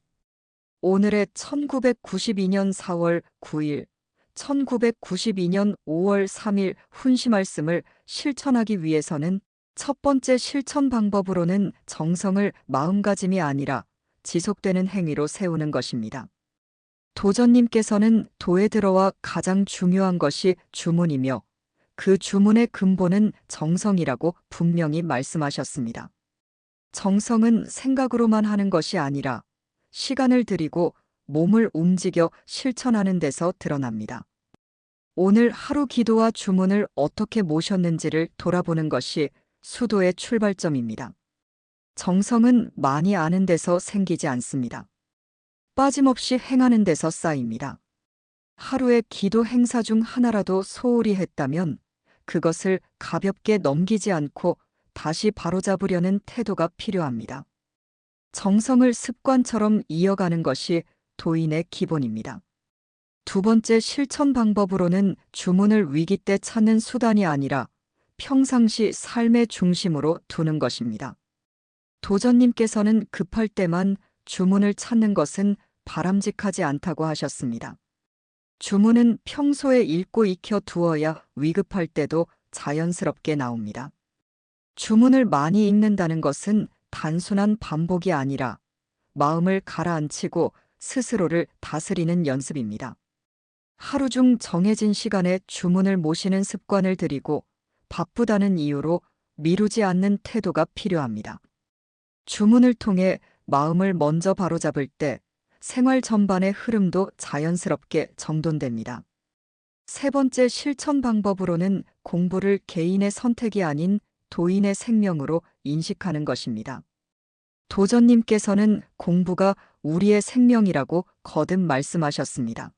오늘의 1992년 4월 9일, 1992년 5월 3일 훈시 말씀을 실천하기 위해서는 첫 번째 실천 방법으로는 정성을 마음가짐이 아니라 지속되는 행위로 세우는 것입니다. 도전님께서는 도에 들어와 가장 중요한 것이 주문이며 그 주문의 근본은 정성이라고 분명히 말씀하셨습니다. 정성은 생각으로만 하는 것이 아니라 시간을 들이고 몸을 움직여 실천하는 데서 드러납니다. 오늘 하루 기도와 주문을 어떻게 모셨는지를 돌아보는 것이 수도의 출발점입니다. 정성은 많이 아는 데서 생기지 않습니다. 빠짐없이 행하는 데서 쌓입니다. 하루의 기도 행사 중 하나라도 소홀히 했다면 그것을 가볍게 넘기지 않고 다시 바로잡으려는 태도가 필요합니다. 정성을 습관처럼 이어가는 것이 도인의 기본입니다. 두 번째 실천 방법으로는 주문을 위기 때 찾는 수단이 아니라 평상시 삶의 중심으로 두는 것입니다. 도전님께서는 급할 때만 주문을 찾는 것은 바람직하지 않다고 하셨습니다. 주문은 평소에 읽고 익혀 두어야 위급할 때도 자연스럽게 나옵니다. 주문을 많이 읽는다는 것은 단순한 반복이 아니라 마음을 가라앉히고 스스로를 다스리는 연습입니다. 하루 중 정해진 시간에 주문을 모시는 습관을 들이고 바쁘다는 이유로 미루지 않는 태도가 필요합니다. 주문을 통해 마음을 먼저 바로잡을 때 생활 전반의 흐름도 자연스럽게 정돈됩니다. 세 번째 실천 방법으로는 공부를 개인의 선택이 아닌 도인의 생명으로 인식하는 것입니다. 도전님께서는 공부가 우리의 생명이라고 거듭 말씀하셨습니다.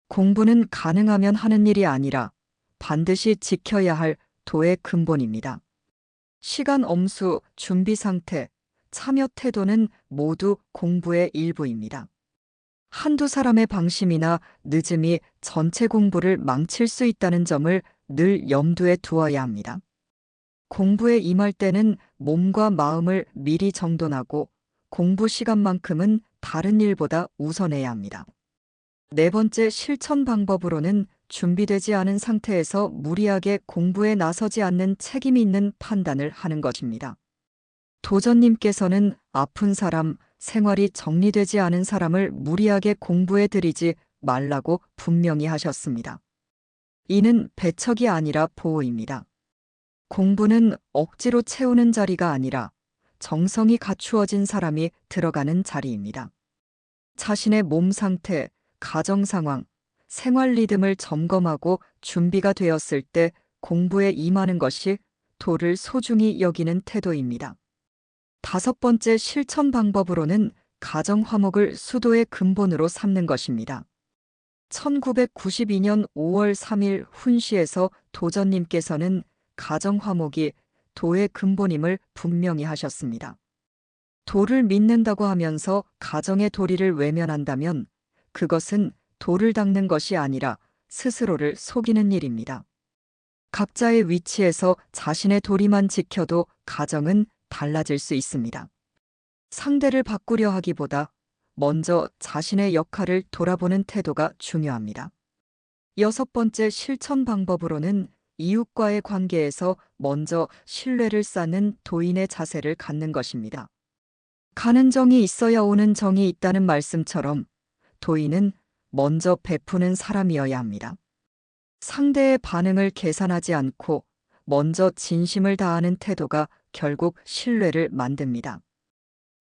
공부는 가능하면 하는 일이 아니라 반드시 지켜야 할 도의 근본입니다. 시간 엄수, 준비 상태, 참여 태도는 모두 공부의 일부입니다. 한두 사람의 방심이나 늦음이 전체 공부를 망칠 수 있다는 점을 늘 염두에 두어야 합니다. 공부에 임할 때는 몸과 마음을 미리 정돈하고 공부 시간만큼은 다른 일보다 우선해야 합니다. 네 번째 실천 방법으로는 준비되지 않은 상태에서 무리하게 공부에 나서지 않는 책임 있는 판단을 하는 것입니다. 도전님께서는 아픈 사람, 생활이 정리되지 않은 사람을 무리하게 공부에 들이지 말라고 분명히 하셨습니다. 이는 배척이 아니라 보호입니다. 공부는 억지로 채우는 자리가 아니라 정성이 갖추어진 사람이 들어가는 자리입니다. 자신의 몸 상태, 가정 상황, 생활 리듬을 점검하고 준비가 되었을 때 공부에 임하는 것이 도를 소중히 여기는 태도입니다. 다섯 번째 실천 방법으로는 가정 화목을 수도의 근본으로 삼는 것입니다. 1992년 5월 3일 훈시에서 도전님께서는 가정 화목이 도의 근본임을 분명히 하셨습니다. 도를 믿는다고 하면서 가정의 도리를 외면한다면 그것은 도를 닦는 것이 아니라 스스로를 속이는 일입니다. 각자의 위치에서 자신의 도리만 지켜도 가정은 달라질 수 있습니다. 상대를 바꾸려 하기보다 먼저 자신의 역할을 돌아보는 태도가 중요합니다. 여섯 번째 실천 방법으로는 이웃과의 관계에서 먼저 신뢰를 쌓는 도인의 자세를 갖는 것입니다. 가는 정이 있어야 오는 정이 있다는 말씀처럼 도인은 먼저 베푸는 사람이어야 합니다. 상대의 반응을 계산하지 않고 먼저 진심을 다하는 태도가 결국 신뢰를 만듭니다.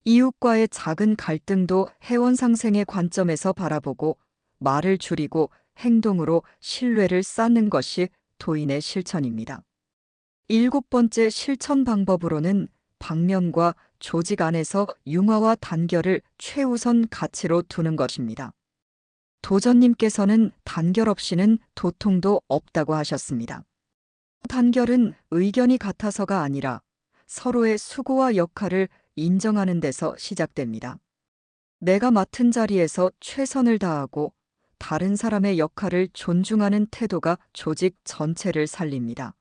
이웃과의 작은 갈등도 해원상생의 관점에서 바라보고 말을 줄이고 행동으로 신뢰를 쌓는 것이 도인의 실천입니다. 일곱 번째 실천 방법으로는 방면과 조직 안에서 융화와 단결을 최우선 가치로 두는 것입니다. 도전님께서는 단결 없이는 도통도 없다고 하셨습니다. 단결은 의견이 같아서가 아니라 서로의 수고와 역할을 인정하는 데서 시작됩니다. 내가 맡은 자리에서 최선을 다하고 다른 사람의 역할을 존중하는 태도가 조직 전체를 살립니다.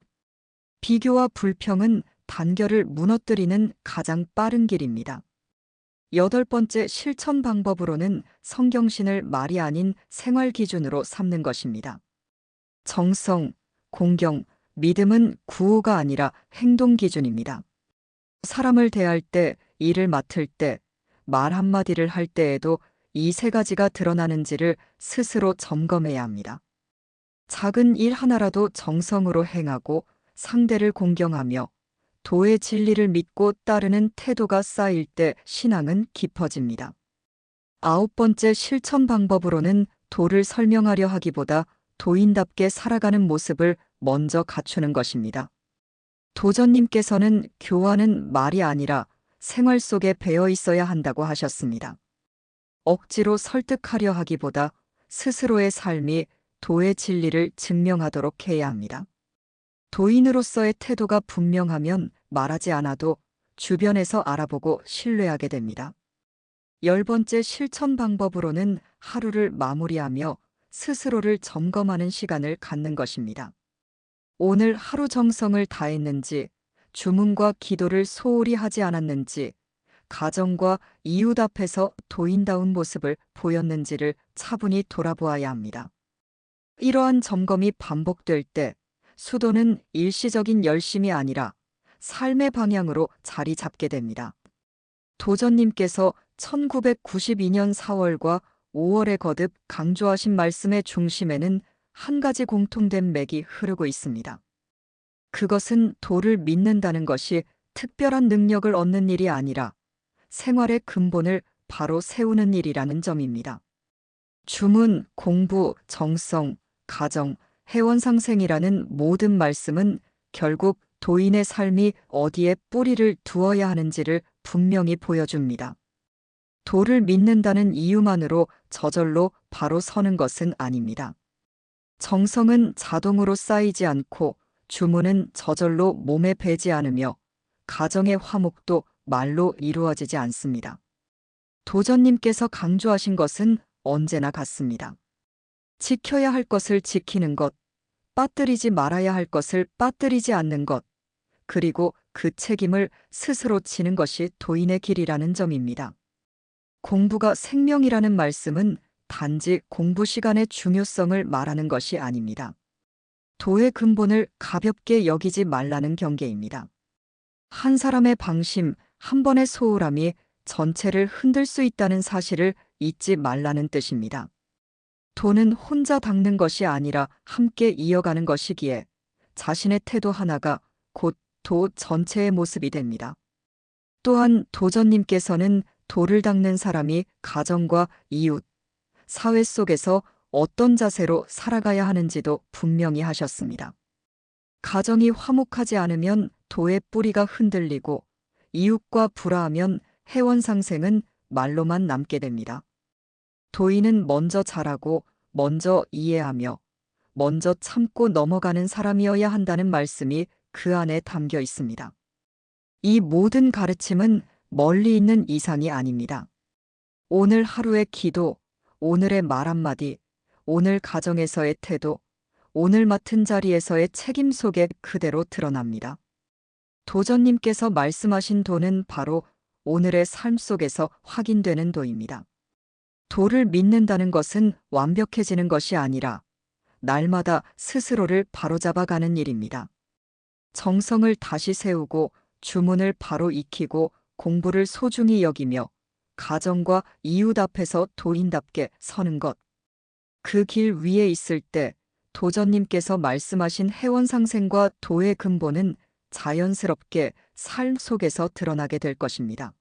비교와 불평은 단결을 무너뜨리는 가장 빠른 길입니다. 여덟 번째 실천 방법으로는 성경신을 말이 아닌 생활 기준으로 삼는 것입니다. 정성, 공경, 믿음은 구호가 아니라 행동 기준입니다. 사람을 대할 때, 일을 맡을 때, 말 한마디를 할 때에도 이 세 가지가 드러나는지를 스스로 점검해야 합니다. 작은 일 하나라도 정성으로 행하고 상대를 공경하며 도의 진리를 믿고 따르는 태도가 쌓일 때 신앙은 깊어집니다. 아홉 번째 실천 방법으로는 도를 설명하려 하기보다 도인답게 살아가는 모습을 먼저 갖추는 것입니다. 도전님께서는 교화는 말이 아니라 생활 속에 배어 있어야 한다고 하셨습니다. 억지로 설득하려 하기보다 스스로의 삶이 도의 진리를 증명하도록 해야 합니다. 도인으로서의 태도가 분명하면 말하지 않아도 주변에서 알아보고 신뢰하게 됩니다. 10번째 실천 방법으로는 하루를 마무리하며 스스로를 점검하는 시간을 갖는 것입니다. 오늘 하루 정성을 다했는지, 주문과 기도를 소홀히 하지 않았는지, 가정과 이웃 앞에서 도인다운 모습을 보였는지를 차분히 돌아보아야 합니다. 이러한 점검이 반복될 때 수도는 일시적인 열심이 아니라 삶의 방향으로 자리 잡게 됩니다. 도전님께서 1992년 4월과 5월에 거듭 강조하신 말씀의 중심에는 한 가지 공통된 맥이 흐르고 있습니다. 그것은 도를 믿는다는 것이 특별한 능력을 얻는 일이 아니라 생활의 근본을 바로 세우는 일이라는 점입니다. 주문, 공부, 정성, 가정, 해원상생이라는 모든 말씀은 결국 도인의 삶이 어디에 뿌리를 두어야 하는지를 분명히 보여줍니다. 도를 믿는다는 이유만으로 저절로 바로 서는 것은 아닙니다. 정성은 자동으로 쌓이지 않고 주문은 저절로 몸에 배지 않으며 가정의 화목도 말로 이루어지지 않습니다. 도전님께서 강조하신 것은 언제나 같습니다. 지켜야 할 것을 지키는 것, 빠뜨리지 말아야 할 것을 빠뜨리지 않는 것, 그리고 그 책임을 스스로 지는 것이 도인의 길이라는 점입니다. 공부가 생명이라는 말씀은 단지 공부 시간의 중요성을 말하는 것이 아닙니다. 도의 근본을 가볍게 여기지 말라는 경계입니다. 한 사람의 방심, 한 번의 소홀함이 전체를 흔들 수 있다는 사실을 잊지 말라는 뜻입니다. 도는 혼자 닦는 것이 아니라 함께 이어가는 것이기에 자신의 태도 하나가 곧 도 전체의 모습이 됩니다. 또한 도전님께서는 도를 닦는 사람이 가정과 이웃, 사회 속에서 어떤 자세로 살아가야 하는지도 분명히 하셨습니다. 가정이 화목하지 않으면 도의 뿌리가 흔들리고 이웃과 불화하면 해원상생은 말로만 남게 됩니다. 도인은 먼저 잘하고 먼저 이해하며 먼저 참고 넘어가는 사람이어야 한다는 말씀이 그 안에 담겨 있습니다. 이 모든 가르침은 멀리 있는 이상이 아닙니다. 오늘 하루의 기도, 오늘의 말 한마디, 오늘 가정에서의 태도, 오늘 맡은 자리에서의 책임 속에 그대로 드러납니다. 도전님께서 말씀하신 도는 바로 오늘의 삶 속에서 확인되는 도입니다. 도를 믿는다는 것은 완벽해지는 것이 아니라 날마다 스스로를 바로잡아가는 일입니다. 정성을 다시 세우고 주문을 바로 익히고 공부를 소중히 여기며 가정과 이웃 앞에서 도인답게 서는 것. 그 길 위에 있을 때 도전님께서 말씀하신 해원상생과 도의 근본은 자연스럽게 삶 속에서 드러나게 될 것입니다.